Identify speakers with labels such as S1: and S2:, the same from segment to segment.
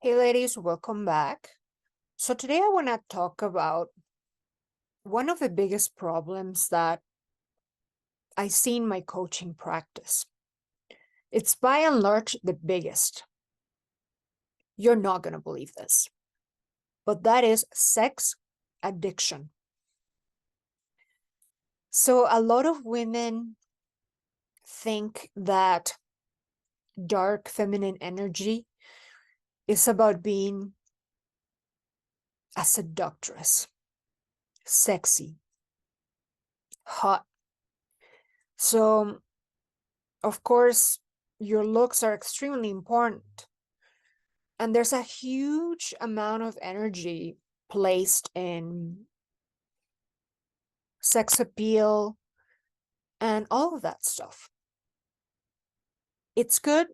S1: Hey ladies, welcome back. So today I want to talk about one of the biggest problems that I see in my coaching practice. It's by and large the biggest. You're not going to believe this, but that is sex addiction. So a lot of women think that dark feminine energy is about being a seductress, sexy, hot. So, of course, your looks are extremely important. And there's a huge amount of energy placed in sex appeal and all of that stuff. It's good,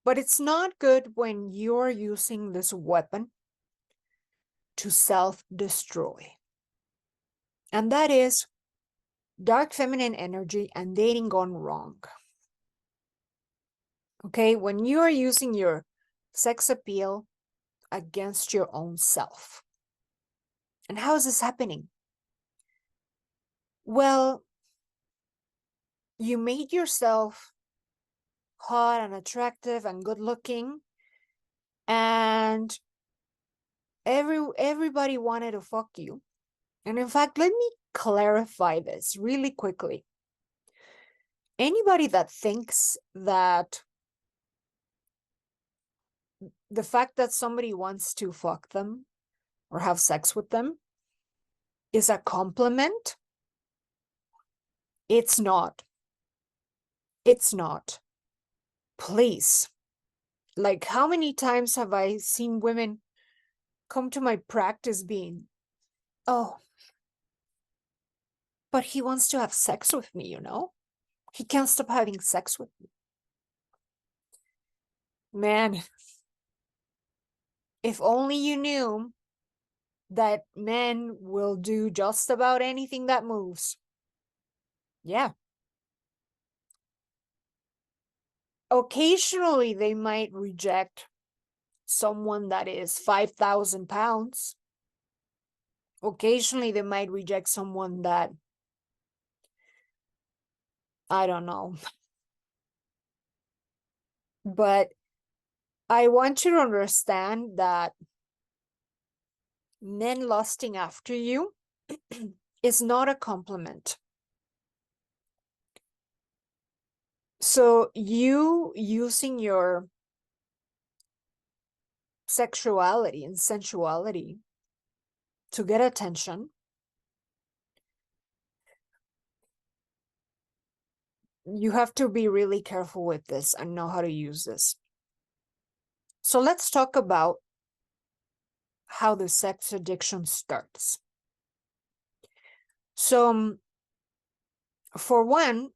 S1: but it's not good when you're using this weapon to self-destroy. And that is dark feminine energy and dating gone wrong. Okay, when you are using your sex appeal against your own self. And how is this happening? Well, you made yourself hot and attractive and good looking, and everybody wanted to fuck you. And in fact, let me clarify this really quickly. Anybody that thinks that the fact that somebody wants to fuck them or have sex with them is a compliment, it's not. It's not. Please. Like, how many times have I seen women come to my practice being, oh, but he wants to have sex with me, you know? He can't stop having sex with me. Man, if only you knew that men will do just about anything that moves. Yeah. Occasionally, they might reject someone that is 5,000 pounds. Occasionally, they might reject someone that, I don't know. But I want you to understand that men lusting after you is not a compliment. So you using your sexuality and sensuality to get attention, you have to be really careful with this and know how to use this. So let's talk about how the sex addiction starts. So for one,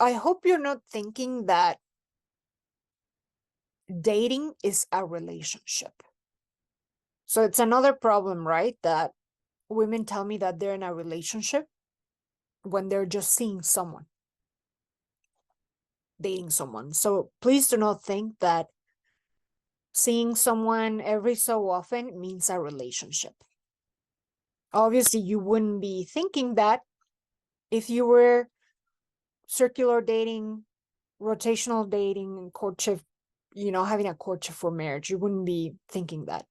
S1: I hope you're not thinking that dating is a relationship. So it's another problem, right? That women tell me that they're in a relationship when they're just seeing someone, dating someone. So please do not think that seeing someone every so often means a relationship. Obviously, you wouldn't be thinking that if you were circular dating, rotational dating, and courtship, having a courtship for marriage. You wouldn't be thinking that.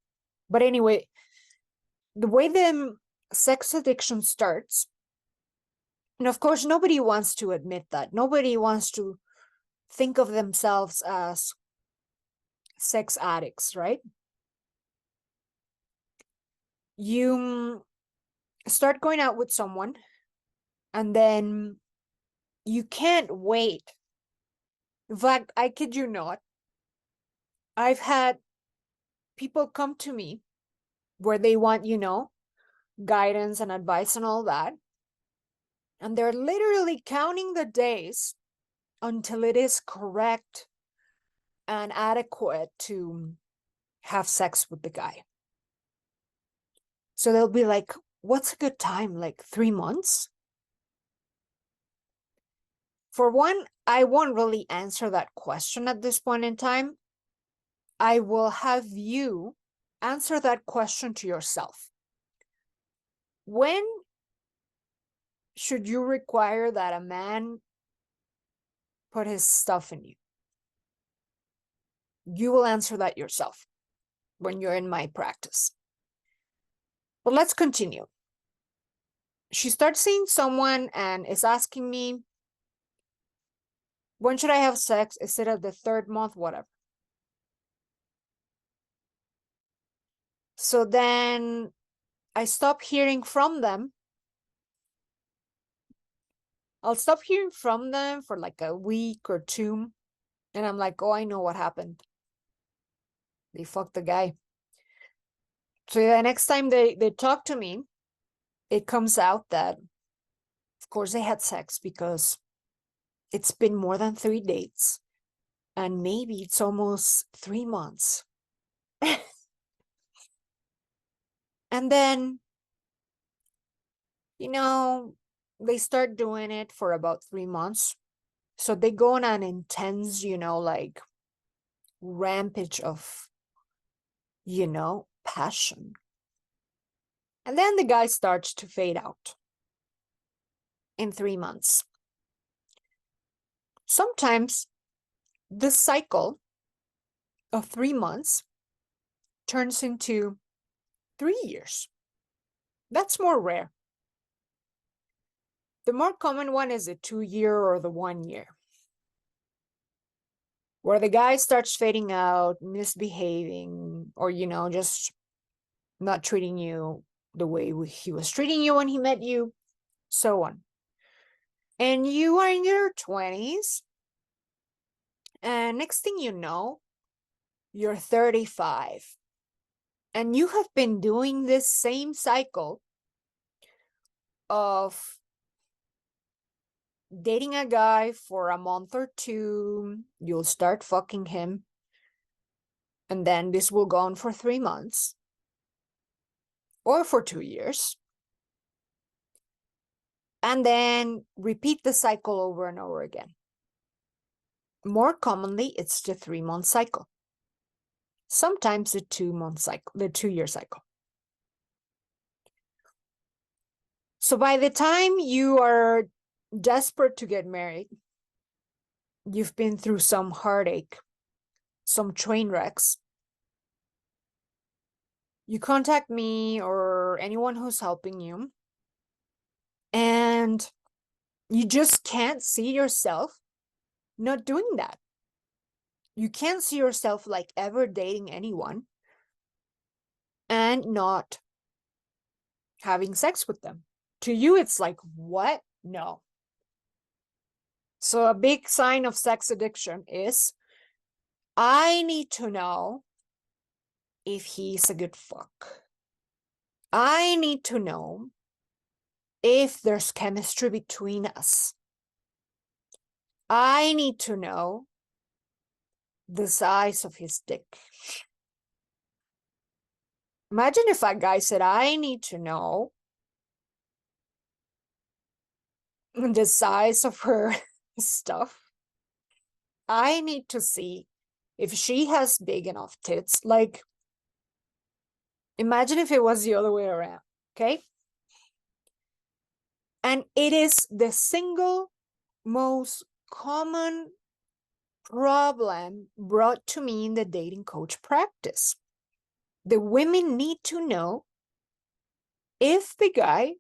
S1: But anyway, the way the sex addiction starts, and of course, nobody wants to admit that. Nobody wants to think of themselves as sex addicts, right? You start going out with someone, and then you can't wait. In fact, I kid you not, I've had people come to me where they want, guidance and advice and all that. And they're literally counting the days until it is correct and adequate to have sex with the guy. So they'll be like, what's a good time? Like 3 months? For one, I won't really answer that question at this point in time. I will have you answer that question to yourself. When should you require that a man put his stuff in you? You will answer that yourself when you're in my practice. But let's continue. She starts seeing someone and is asking me, when should I have sex? Is it at the third month? Whatever. So then I stop hearing from them. I'll stop hearing from them for like a week or two. And I'm like, oh, I know what happened. They fucked the guy. So the next time they talk to me, it comes out that, of course, they had sex because it's been more than 3 dates. And maybe it's almost 3 months. And then, they start doing it for about 3 months. So they go on an intense, like rampage of, passion. And then the guy starts to fade out in 3 months. Sometimes the cycle of 3 months turns into 3 years. That's more rare. The more common one is the 2-year or the 1 year, where the guy starts fading out, misbehaving, or, just not treating you the way he was treating you when he met you, so on. And you are in your 20s, and next thing you know, you're 35. And you have been doing this same cycle of dating a guy for a month or two, you'll start fucking him, and then this will go on for 3 months or for 2 years, and then repeat the cycle over and over again. More commonly, it's the 3-month cycle. Sometimes the 2-month cycle, the 2-year cycle. So by the time you are desperate to get married, you've been through some heartache, some train wrecks. You contact me or anyone who's helping you, and you just can't see yourself not doing that. You can't see yourself like ever dating anyone and not having sex with them. To you, it's like, what? No. So a big sign of sex addiction is, I need to know if he's a good fuck. I need to know if there's chemistry between us. I need to know the size of his dick. Imagine if a guy said, I need to know the size of her stuff. I need to see if she has big enough tits. Like, imagine if it was the other way around, okay? And it is the single most common problem brought to me in the dating coach practice. The women need to know if the guy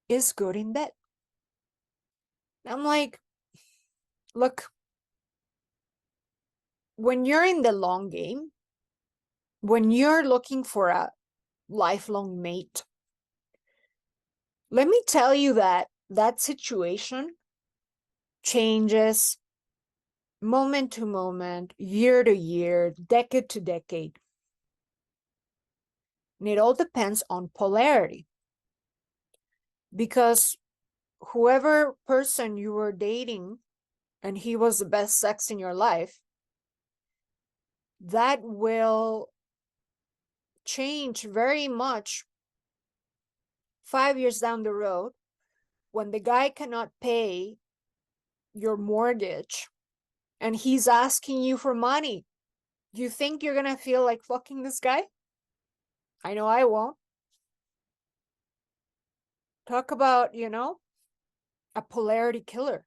S1: is good in bed. I'm like, look, when you're in the long game, when you're looking for a lifelong mate, let me tell you that that situation changes moment to moment, year to year, decade to decade. And it all depends on polarity. Because whoever person you were dating and he was the best sex in your life, that will change very much 5 years down the road when the guy cannot pay your mortgage and he's asking you for money. You think you're gonna feel like fucking this guy? I know I won't. Talk about, a polarity killer.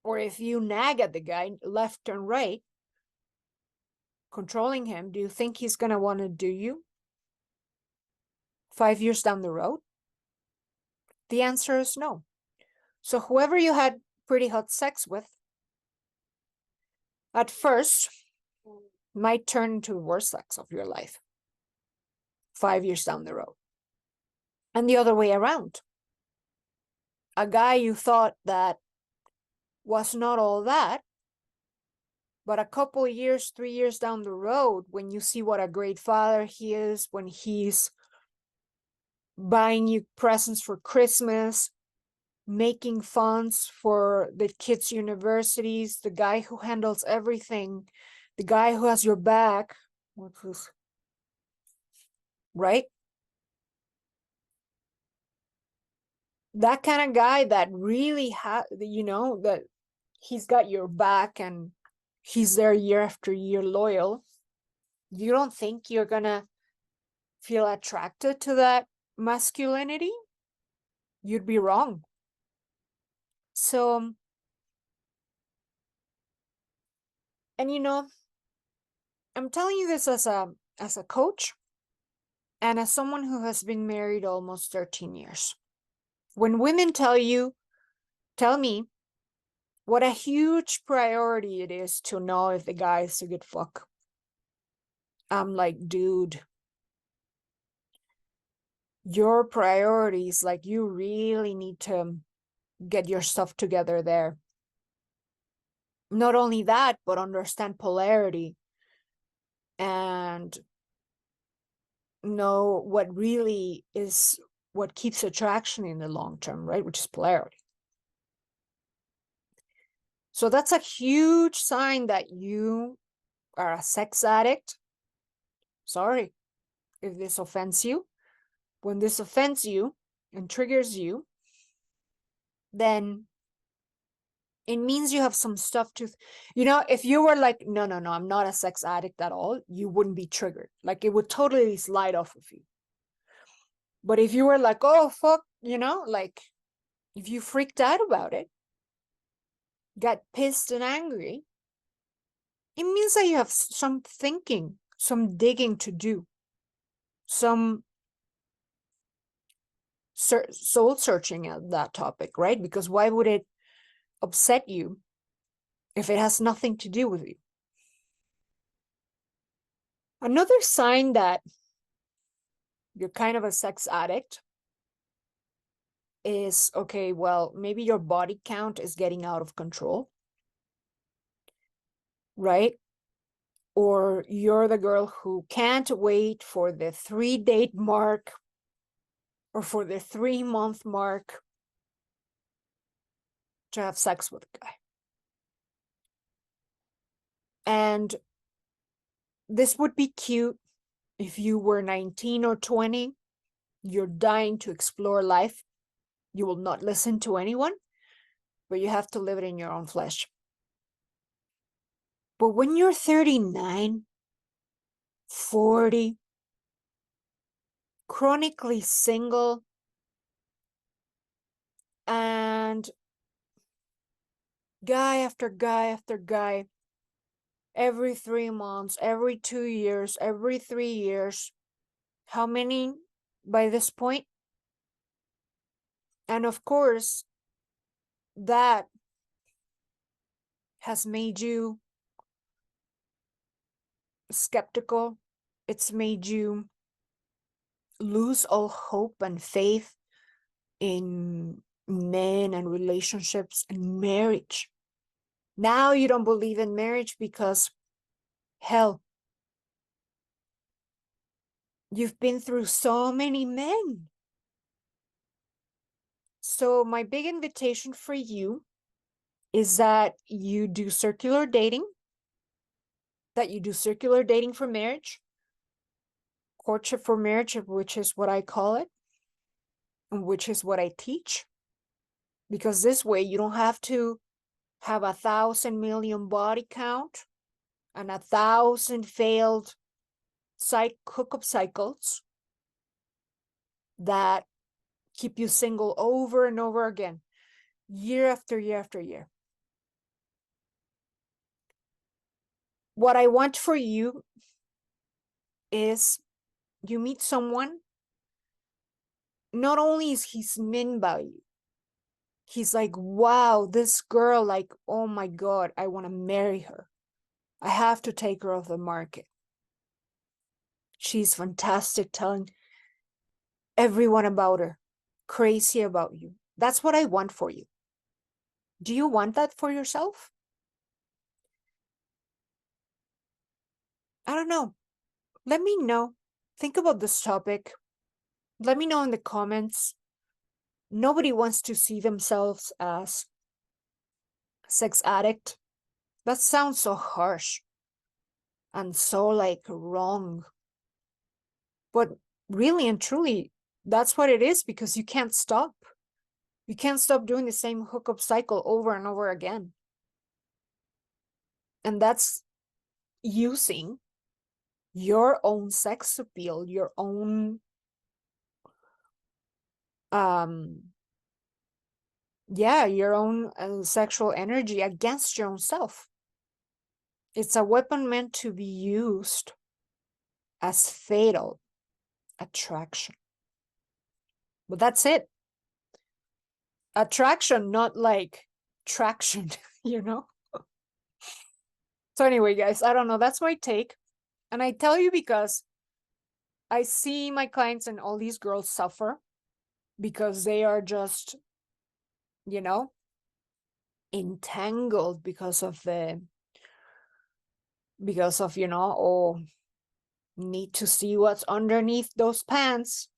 S1: Or if you nag at the guy left and right, controlling him, do you think he's gonna want to do you 5 years down the road? The answer is no. So whoever you had pretty hot sex with, at first, might turn into the worst sex of your life 5 years down the road. And the other way around. A guy you thought that was not all that, but a couple of years, 3 years down the road, when you see what a great father he is, when he's buying you presents for Christmas, making funds for the kids' universities, the guy who handles everything, the guy who has your back, what's this? Right? That kind of guy that really that he's got your back and he's there year after year loyal. You don't think you're gonna feel attracted to that masculinity? You'd be wrong. So, and I'm telling you this as a coach and as someone who has been married almost 13 years. When women tell me what a huge priority it is to know if the guy is a good fuck, I'm like, dude, your priorities, like, you really need to get your stuff together there. Not only that, but understand polarity and know what really is what keeps attraction in the long term, right? Which is polarity. So that's a huge sign that you are a sex addict. Sorry if this offends you. When this offends you and triggers you, then it means you have some stuff to, if you were like, no, I'm not a sex addict at all, you wouldn't be triggered. Like, it would totally slide off of you. But if you were like, oh, fuck, like, if you freaked out about it, got pissed and angry, it means that you have some thinking, some digging to do, some soul searching at that topic, right? Because why would it upset you if it has nothing to do with you? Another sign that you're kind of a sex addict is, okay, well, maybe your body count is getting out of control, right? Or you're the girl who can't wait for the 3-date mark or for the 3-month mark to have sex with a guy. And this would be cute if you were 19 or 20, you're dying to explore life. You will not listen to anyone, but you have to live it in your own flesh. But when you're 39, 40, chronically single, and guy after guy after guy, every 3 months, every 2 years, every 3 years, how many by this point? And of course, that has made you skeptical. It's made you lose all hope and faith in men and relationships and marriage. Now you don't believe in marriage because, hell, you've been through so many men. So my big invitation for you is that you do circular dating, for marriage, courtship for marriage, which is what I call it, and which is what I teach. Because this way you don't have to have 1,000 million body count and 1,000 failed hookup cycles that keep you single over and over again, year after year after year. What I want for you is you meet someone, not only is he meant by you, he's like, wow, this girl, like, oh my God, I want to marry her. I have to take her off the market. She's fantastic, telling everyone about her, crazy about you. That's what I want for you. Do you want that for yourself? I don't know. Let me know. Think about this topic. Let me know in the comments. Nobody wants to see themselves as sex addict. That sounds so harsh and so like wrong. But really and truly, that's what it is, because you can't stop. You can't stop doing the same hookup cycle over and over again. And that's using your own sex appeal, your own your own sexual energy against your own self. It's a weapon meant to be used as fatal attraction. But that's it. Attraction, not like traction, you know? So anyway, guys, I don't know. That's my take. And I tell you because I see my clients and all these girls suffer because they are just, you know, entangled because of, you know, oh, need to see what's underneath those pants.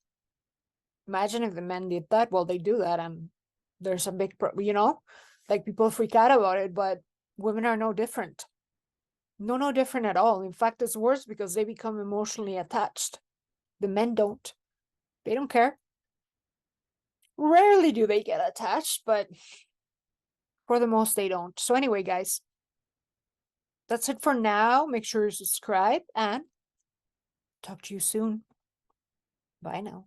S1: Imagine if the men did that. Well, they do that, and there's a big, you know, like people freak out about it, but women are no different. No different at all. In fact, it's worse because they become emotionally attached. The men don't. They don't care. Rarely do they get attached, but for the most, they don't. So anyway, guys, that's it for now. Make sure you subscribe and talk to you soon. Bye now.